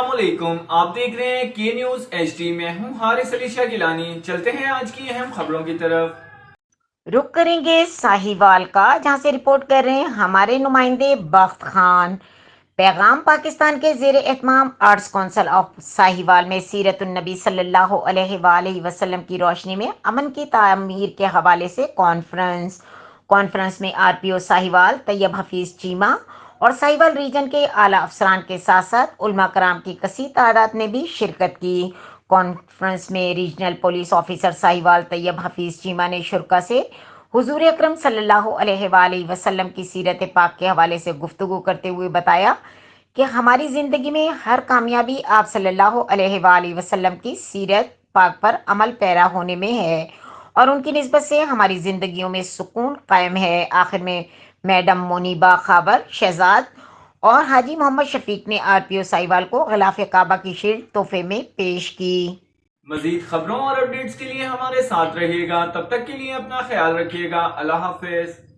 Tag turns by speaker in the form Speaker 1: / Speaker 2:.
Speaker 1: السلام علیکم، آپ دیکھ رہے ہیں کے نیوز ایچ ڈی۔ میں ہوں حارث علی شاہ گیلانی۔ چلتے ہیں آج کی اہم خبروں کی طرف۔
Speaker 2: رخ کریں گے ساہیوال کا، جہاں سے رپورٹ کر رہے ہیں ہمارے نمائندے بخت خان۔ پیغام پاکستان کے زیر اہتمام آرٹس کونسل آف ساہیوال میں سیرت النبی صلی اللہ علیہ وآلہ وسلم کی روشنی میں امن کی تعمیر کے حوالے سے کانفرنس میں آر پی او ساہیوال طیب حفیظ چیمہ اور ساہیوال ریجن کے اعلیٰ افسران کے ساتھ ساتھ علماء کرام کی کثیر تعداد نے بھی شرکت کی۔ کانفرنس میں ریجنل پولیس آفیسر ساہیوال طیب حفیظ چیمہ نے شرکاء سے حضور اکرم صلی اللہ علیہ وآلہ وسلم کی سیرت پاک کے حوالے سے گفتگو کرتے ہوئے بتایا کہ ہماری زندگی میں ہر کامیابی آپ صلی اللہ علیہ وآلہ وسلم کی سیرت پاک پر عمل پیرا ہونے میں ہے اور ان کی نسبت سے ہماری زندگیوں میں سکون قائم ہے۔ آخر میں میڈم منیبہ خاور شہزاد اور حاجی محمد شفیق نے آر پی او ساہیوال کو غلاف کعبہ کی شیلڈ تحفے میں پیش کی۔
Speaker 1: مزید خبروں اور اپڈیٹس کے لیے ہمارے ساتھ رہیے گا، تب تک کے لیے اپنا خیال رکھیے گا۔ اللہ حافظ۔